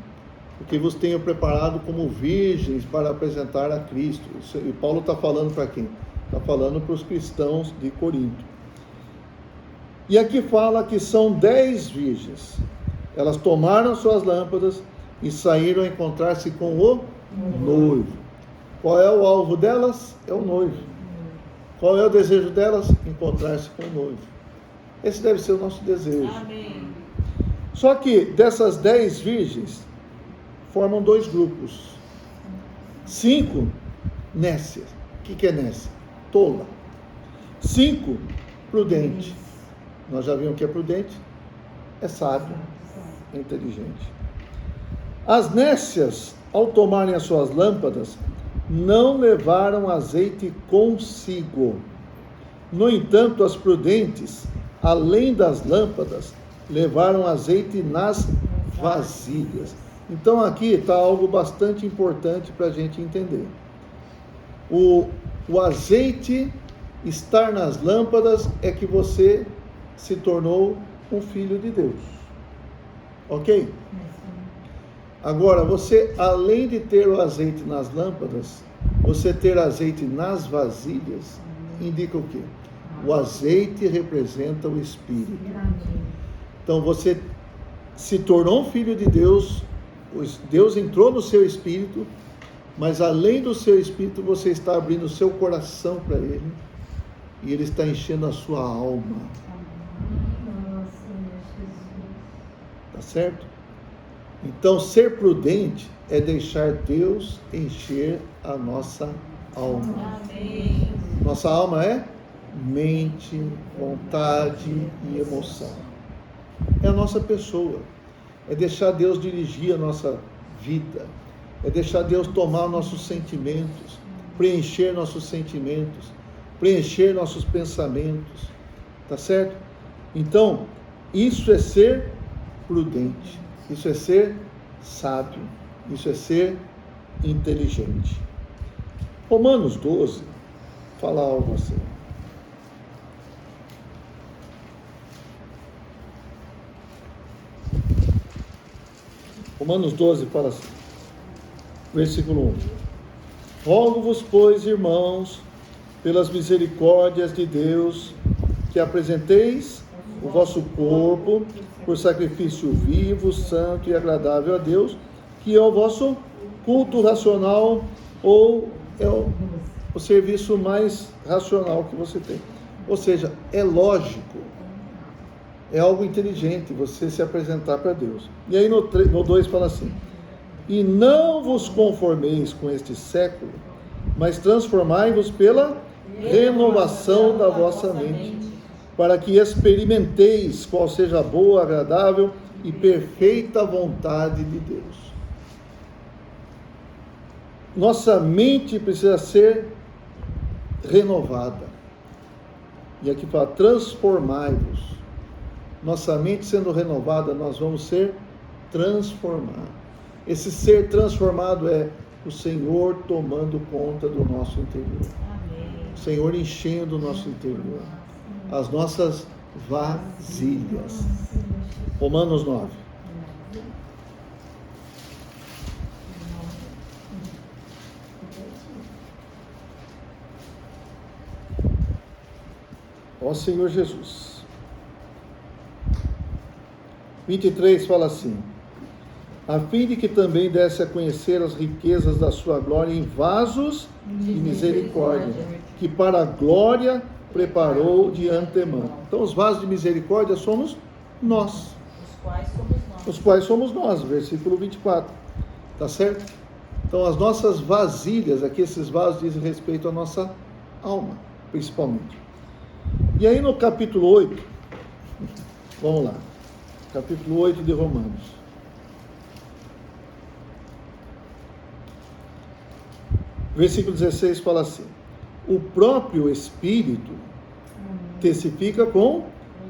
porque vos tenho preparado como virgens para apresentar a Cristo. E Paulo está falando para quem? Está falando para os cristãos de Corinto. E aqui fala que são 10 virgens. Elas tomaram suas lâmpadas e saíram a encontrar-se com o noivo. Qual é o alvo delas? É o noivo. Qual é o desejo delas? Encontrar-se com o noivo. Esse deve ser o nosso desejo. Amém. Só que dessas 10 virgens, formam 2 grupos. 5, nécias. O que é nécia? Tola. 5, prudente. Nós já vimos que é prudente, é sábio, é inteligente. As nécias, ao tomarem as suas lâmpadas, não levaram azeite consigo. No entanto, as prudentes, além das lâmpadas, levaram azeite nas vasilhas. Então aqui está algo bastante importante para a gente entender. O azeite estar nas lâmpadas é que você se tornou um filho de Deus. Ok? Agora, você, além de ter o azeite nas lâmpadas, você ter azeite nas vasilhas, indica o quê? O azeite representa o Espírito. Então, você se tornou um filho de Deus, Deus entrou no seu Espírito, mas além do seu Espírito, você está abrindo o seu coração para Ele, e Ele está enchendo a sua alma. Tá certo? Então, ser prudente é deixar Deus encher a nossa alma. Amém. Nossa alma é mente, vontade e emoção. É a nossa pessoa. É deixar Deus dirigir a nossa vida. É deixar Deus tomar nossos sentimentos, preencher nossos sentimentos, preencher nossos pensamentos. Tá certo? Então, isso é ser prudente. Isso é ser sábio. Isso é ser inteligente. Romanos 12 fala algo assim. Romanos 12 fala assim, versículo 1. Rogo-vos, pois, irmãos, pelas misericórdias de Deus, que apresenteis o vosso corpo por sacrifício vivo, santo e agradável a Deus, que é o vosso culto racional, ou é o serviço mais racional que você tem. Ou seja, é lógico, é algo inteligente você se apresentar para Deus. E aí no 2 fala assim, e não vos conformeis com este século, mas transformai-vos pela renovação da vossa mente, para que experimenteis qual seja a boa, agradável e perfeita vontade de Deus. Nossa mente precisa ser renovada. E aqui fala, transformai-vos. nossa mente sendo renovada, nós vamos ser transformados. Esse ser transformado é o Senhor tomando conta do nosso interior. Amém. O Senhor enchendo o nosso interior. As nossas vasilhas. Romanos 9. Ó Senhor Jesus. 23 fala assim: a fim de que também desse a conhecer as riquezas da sua glória em vasos de misericórdia, que para a glória preparou de antemão. Então os vasos de misericórdia somos nós. Os quais somos nós, versículo 24. Tá certo? Então as nossas vasilhas, aqui esses vasos dizem respeito à nossa alma, principalmente. E aí no capítulo 8, vamos lá, capítulo 8 de Romanos. Versículo 16 fala assim: o próprio Espírito testifica com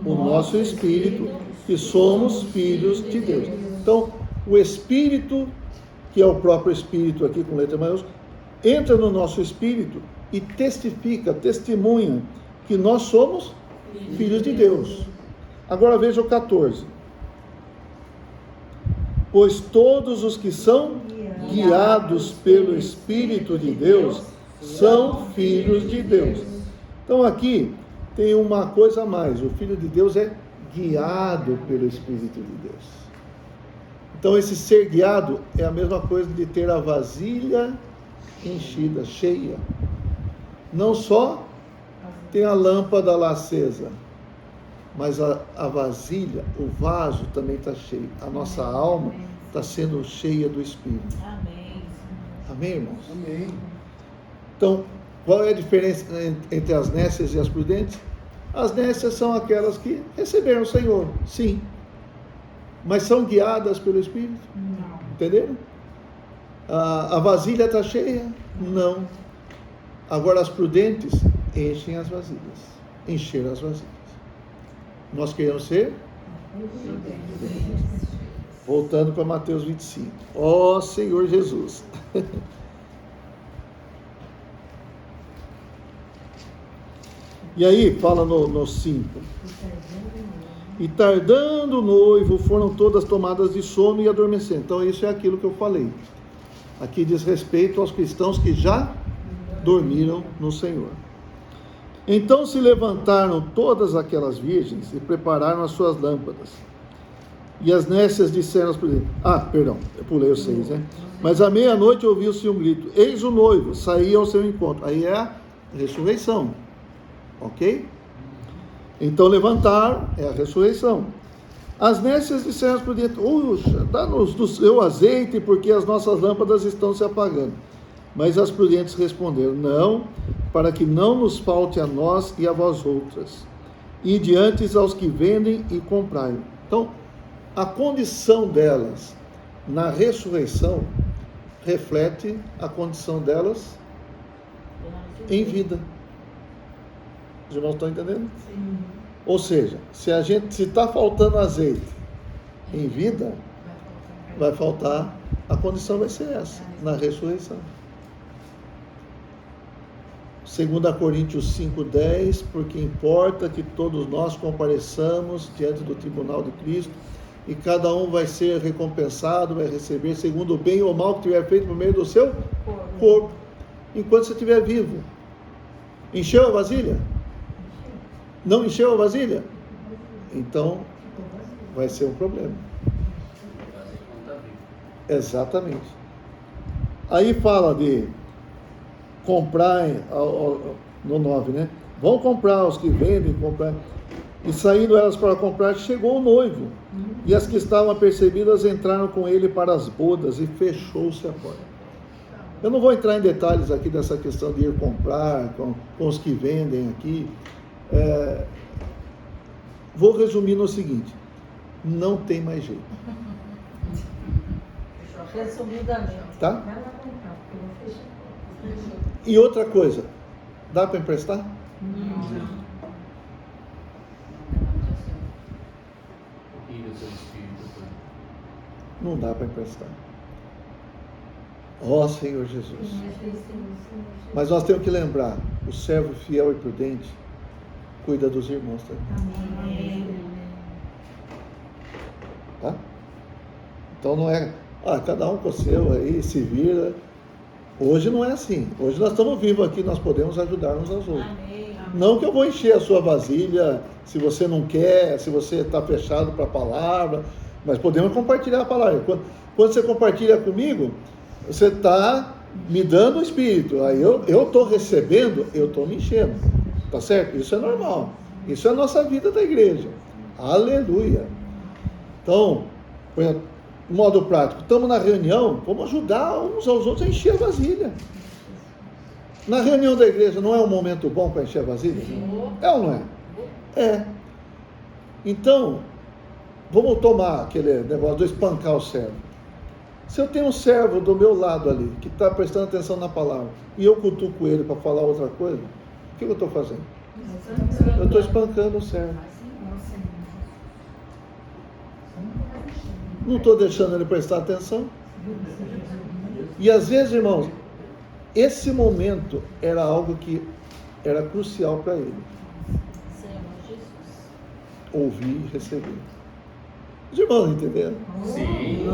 o nosso Espírito que somos filhos de Deus. Então, o Espírito, que é o próprio Espírito aqui com letra maiúscula, entra no nosso Espírito e testifica, testemunha que nós somos filhos de Deus. Agora veja o 14. Pois todos os que são guiados pelo Espírito de Deus são filhos de Deus. Então aqui tem uma coisa a mais: o Filho de Deus é guiado pelo Espírito de Deus. Então esse ser guiado é a mesma coisa de ter a vasilha enchida, cheia. Não só tem a lâmpada lá acesa, mas a vasilha, o vaso também está cheio. A nossa alma está sendo cheia do Espírito. Amém. Amém, irmãos? Amém. Então, qual é a diferença entre as nécias e as prudentes? As nécias são aquelas que receberam o Senhor, sim, mas são guiadas pelo Espírito. Não. Entenderam? A vasilha está cheia? Não. Agora as prudentes enchem as vasilhas. Encher as vasilhas. Nós queremos ser? Voltando para Mateus 25. Ó Senhor Jesus. E aí, fala no 5. E tardando o noivo, foram todas tomadas de sono e adormecendo. Então, isso é aquilo que eu falei. Aqui diz respeito aos cristãos que já dormiram no Senhor. Então se levantaram todas aquelas virgens e prepararam as suas lâmpadas. E as nécias disseram aos prudentes: perdão, eu pulei os 6, né? Mas à meia-noite ouviu-se um grito: eis o noivo, saía ao seu encontro. Aí é a ressurreição. Ok? Então levantaram, é a ressurreição. As nécias disseram aos prudentes: puxa, dá-nos do seu azeite, porque as nossas lâmpadas estão se apagando. Mas as prudentes responderam: não, para que não nos falte a nós e a vós outras. E diante aos que vendem e comprai. Então, a condição delas na ressurreição reflete a condição delas em vida. Os irmãos estão entendendo? Sim. Ou seja, se está faltando azeite em vida, vai faltar, a condição vai ser essa, na ressurreição. 2 Coríntios 5:10, porque importa que todos nós compareçamos diante do tribunal de Cristo, e cada um vai ser recompensado, vai receber segundo o bem ou mal que tiver feito por meio do seu corpo, enquanto você estiver vivo. Encheu a vasilha? Não encheu a vasilha? Então, vai ser um problema. Exatamente. Aí fala de comprar, no 9, né? Vão comprar os que vendem, comprar. E saindo elas para comprar, chegou o noivo. E as que estavam apercebidas entraram com ele para as bodas e fechou-se a porta. Eu não vou entrar em detalhes aqui dessa questão de ir comprar com os que vendem aqui. Vou resumir no seguinte: não tem mais jeito. Resumidamente. Tá? E outra coisa, dá para emprestar? Não. Não dá para emprestar. Ó Senhor Jesus. Mas nós temos que lembrar, o servo fiel e prudente cuida dos irmãos também. Tá? Então não é, cada um com o seu aí, se vira. Hoje não é assim. Hoje nós estamos vivos aqui, nós podemos ajudar uns aos outros. Não que eu vou encher a sua vasilha, se você não quer, se você está fechado para a palavra, mas podemos compartilhar a palavra. Quando você compartilha comigo, você está me dando o Espírito. Aí eu estou recebendo, eu estou me enchendo. Tá certo? Isso é normal. Isso é a nossa vida da igreja. Aleluia. Então, de modo prático, estamos na reunião, vamos ajudar uns aos outros a encher a vasilha. Na reunião da igreja não é um momento bom para encher a vasilha? É ou não é? É. Então, vamos tomar aquele negócio de espancar o servo. Se eu tenho um servo do meu lado ali, que está prestando atenção na palavra, e eu cutuco ele para falar outra coisa, o que eu estou fazendo? Eu estou espancando o servo. Não estou deixando ele prestar atenção. E às vezes, irmãos, esse momento era algo que era crucial para ele. Ouvir e receber. Os irmãos entenderam? Sim.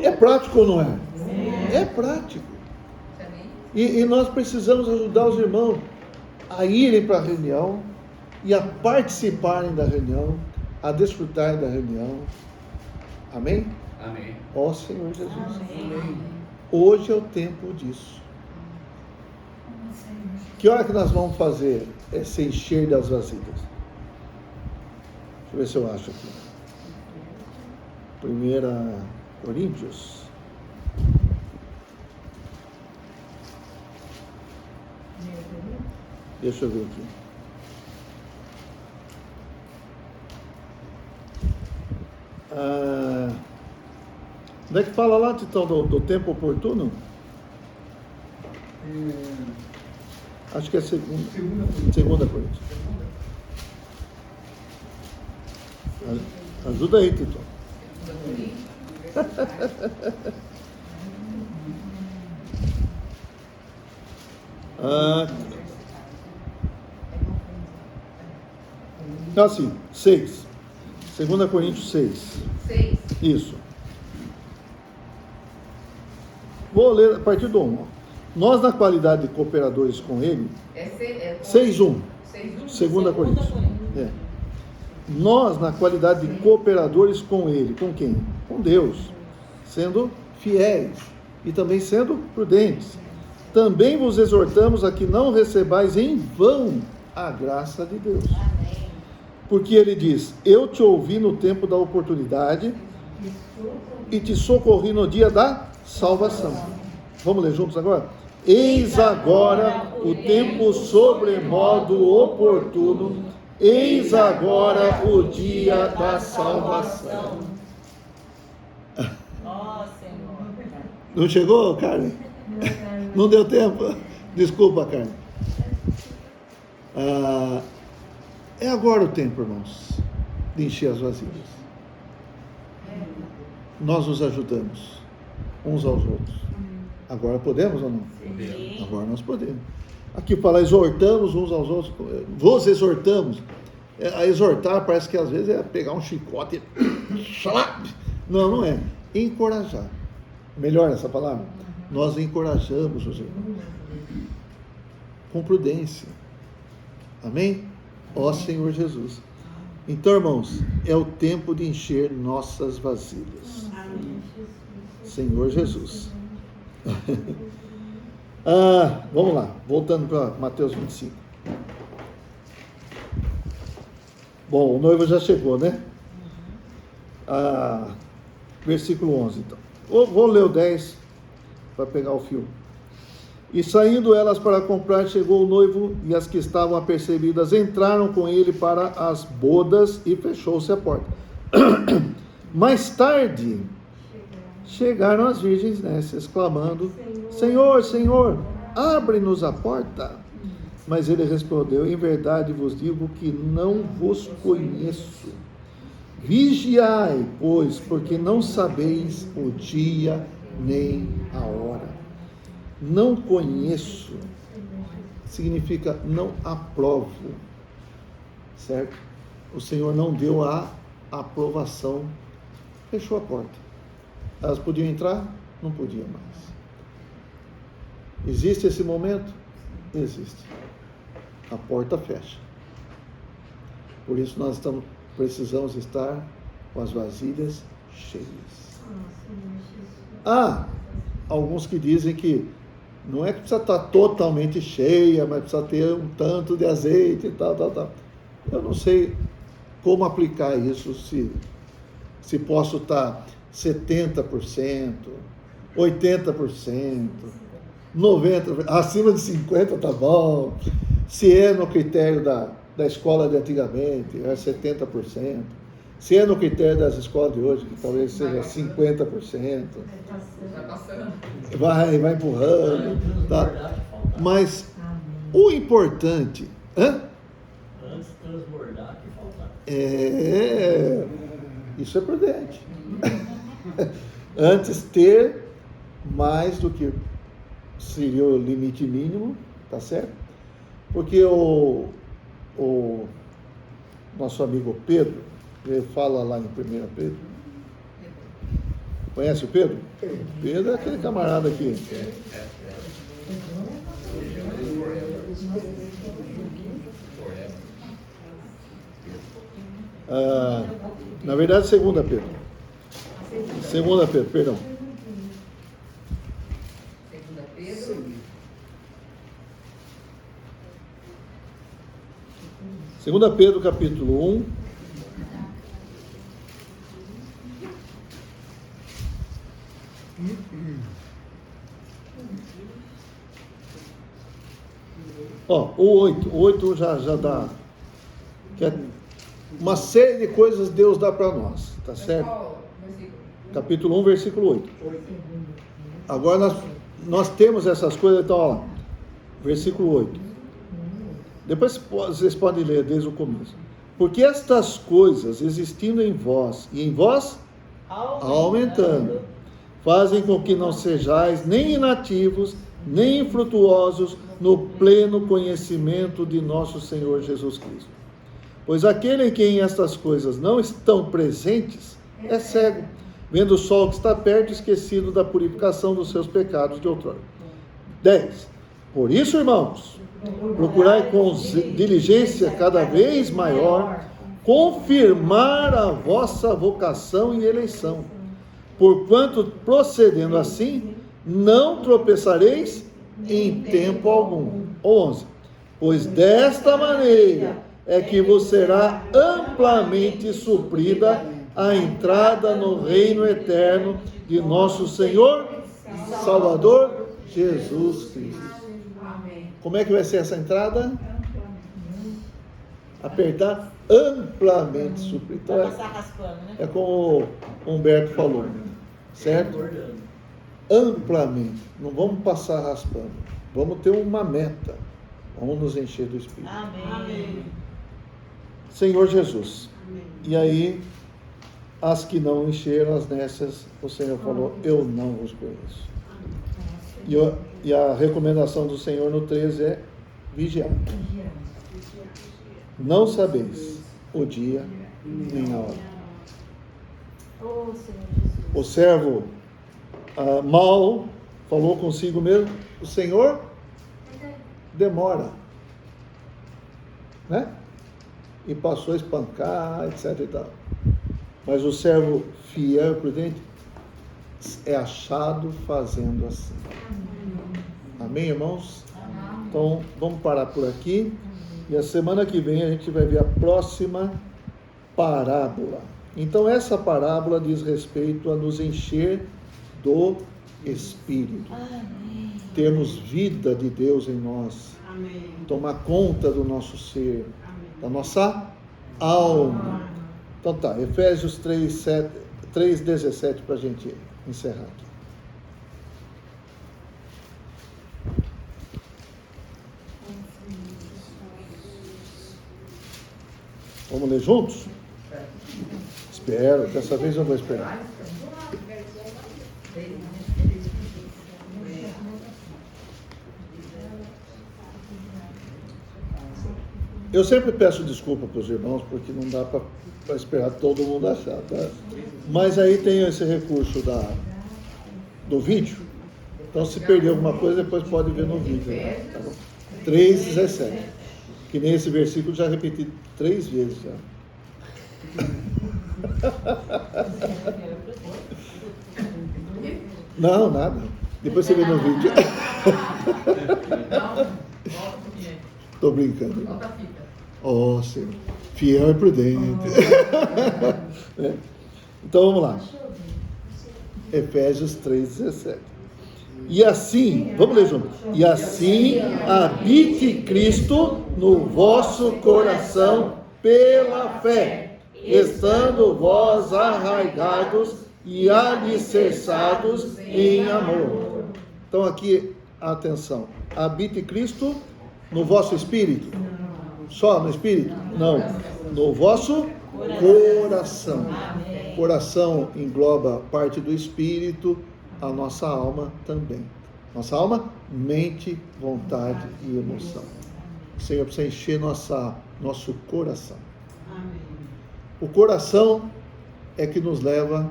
É prático ou não é? Sim. É prático. E nós precisamos ajudar os irmãos a irem para a reunião e a participarem da reunião, a desfrutarem da reunião. Amém? Amém. Ó Senhor Jesus. Amém. Hoje é o tempo disso. Que hora que nós vamos fazer esse encher das vasilhas? Deixa eu ver se eu acho aqui. 1 Coríntios. Deixa eu ver aqui. Onde é que fala lá, Titão, do tempo oportuno? Acho que é segunda Coríntios. Ajuda aí, Titão. Assim, 6. 2 Coríntios 6. Isso. Vou ler a partir do 1. Nós, na qualidade de cooperadores com ele, 6:1. 2 Coríntios. Nós, na qualidade de cooperadores com ele, com quem? Com Deus, sendo fiéis e também sendo prudentes. Também vos exortamos a que não recebais em vão a graça de Deus. Amém. Porque ele diz, eu te ouvi no tempo da oportunidade e te socorri no dia da salvação. Vamos ler juntos agora? Eis agora o tempo sobremodo oportuno, eis agora o dia da salvação. Não chegou, Carmen? Não deu tempo? Desculpa, Carmen. É agora o tempo, irmãos, de encher as vasilhas. Nós nos ajudamos uns aos outros. Agora podemos ou não? Podemos. Agora nós podemos. Aqui fala, exortamos uns aos outros. Vos exortamos. A exortar parece que às vezes é pegar um chicote e... Não é. Encorajar. Melhor essa palavra? Nós encorajamos os irmãos. Com prudência. Amém? Ó Senhor Jesus. Então, irmãos, é o tempo de encher nossas vasilhas. Senhor Jesus. Vamos lá, voltando para Mateus 25. Bom, o noivo já chegou, né? Versículo 11, então. Vou ler o 10 para pegar o fio. E saindo elas para comprar, chegou o noivo, e as que estavam apercebidas entraram com ele para as bodas, e fechou-se a porta. Mais tarde, chegaram as virgens nécias, clamando, Senhor, Senhor, abre-nos a porta. Mas ele respondeu, em verdade vos digo que não vos conheço. Vigiai, pois, porque não sabeis o dia nem a hora. Não conheço significa não aprovo, certo? O Senhor não deu a aprovação, fechou a porta. Elas podiam entrar? Não podiam mais. Existe esse momento? Existe. A porta fecha. Por isso nós precisamos estar com as vasilhas cheias. Há alguns que dizem que não é que precisa estar totalmente cheia, mas precisa ter um tanto de azeite e tal. Eu não sei como aplicar isso, se posso estar 70%, 80%, 90%, acima de 50% tá bom. Se é no critério da escola de antigamente, é 70%. Se é no critério das escolas de hoje, que talvez seja 50%. Vai empurrando. Tá? Mas o importante... Antes transbordar que faltar. Isso é prudente. Antes ter mais do que seria o limite mínimo, tá certo? Porque o nosso amigo Pedro, ele fala lá em 1 Pedro. Conhece o Pedro? Pedro é aquele camarada aqui. Na verdade, 2 Pedro. 2 Pedro, perdão. 2 Pedro, capítulo 1. O 8 já dá. Que é uma série de coisas Deus dá para nós, tá certo? Capítulo 1, versículo 8. Agora nós temos essas coisas, então, ó, versículo 8. Depois vocês podem ler desde o começo. Porque estas coisas, existindo em vós, e em vós aumentando, fazem com que não sejais nem inativos, nem infrutuosos no pleno conhecimento de nosso Senhor Jesus Cristo. Pois aquele em quem estas coisas não estão presentes é cego, vendo o sol que está perto, esquecido da purificação dos seus pecados de outrora. 10. Por isso, irmãos, procurai com diligência cada vez maior confirmar a vossa vocação e eleição, porquanto, procedendo assim, não tropeçareis em tempo algum. 11. Pois desta maneira é que vos será amplamente suprida a entrada no reino eterno de nosso Senhor e Salvador Jesus Cristo. Como é que vai ser essa entrada? Apertar amplamente suprido. Então, Passar raspando, né? é como o Humberto falou, certo? Amplamente. Não vamos passar raspando. Vamos ter uma meta. Vamos nos encher do Espírito. Amém. Senhor Jesus. E aí, as que não encheram, as nessas, o Senhor falou, eu não os conheço. E a recomendação do Senhor no 13 é vigiar. Não sabeis o dia nem a hora. O servo mau falou consigo mesmo, o Senhor demora, né? E passou a espancar, etc e tal. Mas o servo fiel e prudente é achado fazendo assim. Amém, irmãos? Então, vamos parar por aqui. E a semana que vem a gente vai ver a próxima parábola. Então, essa parábola diz respeito a nos encher do Espírito. Termos vida de Deus em nós. Tomar conta do nosso ser, da nossa alma. Então tá, Efésios 3:17 para a gente encerrar aqui. Vamos ler juntos? Espero, dessa vez eu vou esperar. Eu sempre peço desculpa para os irmãos, porque não dá para esperar todo mundo achar, tá? Mas aí tem esse recurso do vídeo. Então, se perder alguma coisa, depois pode ver no vídeo. Né? Tá bom? 3,17. Que nem esse versículo já repeti 3 vezes já. Não, nada. Depois você vê no vídeo. Estou brincando. Oh, Senhor. Fiel e prudente. Então vamos lá. Efésios 3,17. E assim, vamos ler junto. E assim habite Cristo no vosso coração pela fé, estando vós arraigados e alicerçados em amor. Então aqui, atenção. Habite Cristo no vosso espírito. Só no espírito? Não. No vosso coração. Coração engloba parte do espírito, a nossa alma também. Nossa alma, mente, vontade e emoção. O Senhor precisa encher nosso coração. O coração é que nos leva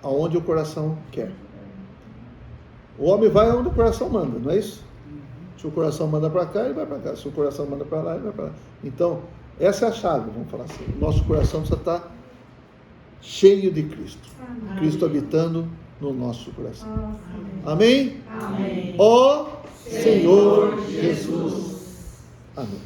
aonde o coração quer. O homem vai aonde o coração manda, não é isso? Se o coração manda para cá, ele vai para cá. Se o coração manda para lá, ele vai para lá. Então, essa é a chave, vamos falar assim. O nosso coração precisa estar cheio de Cristo. Cristo habitando no nosso coração. Amém? Amém. Ó Senhor Jesus. Amém.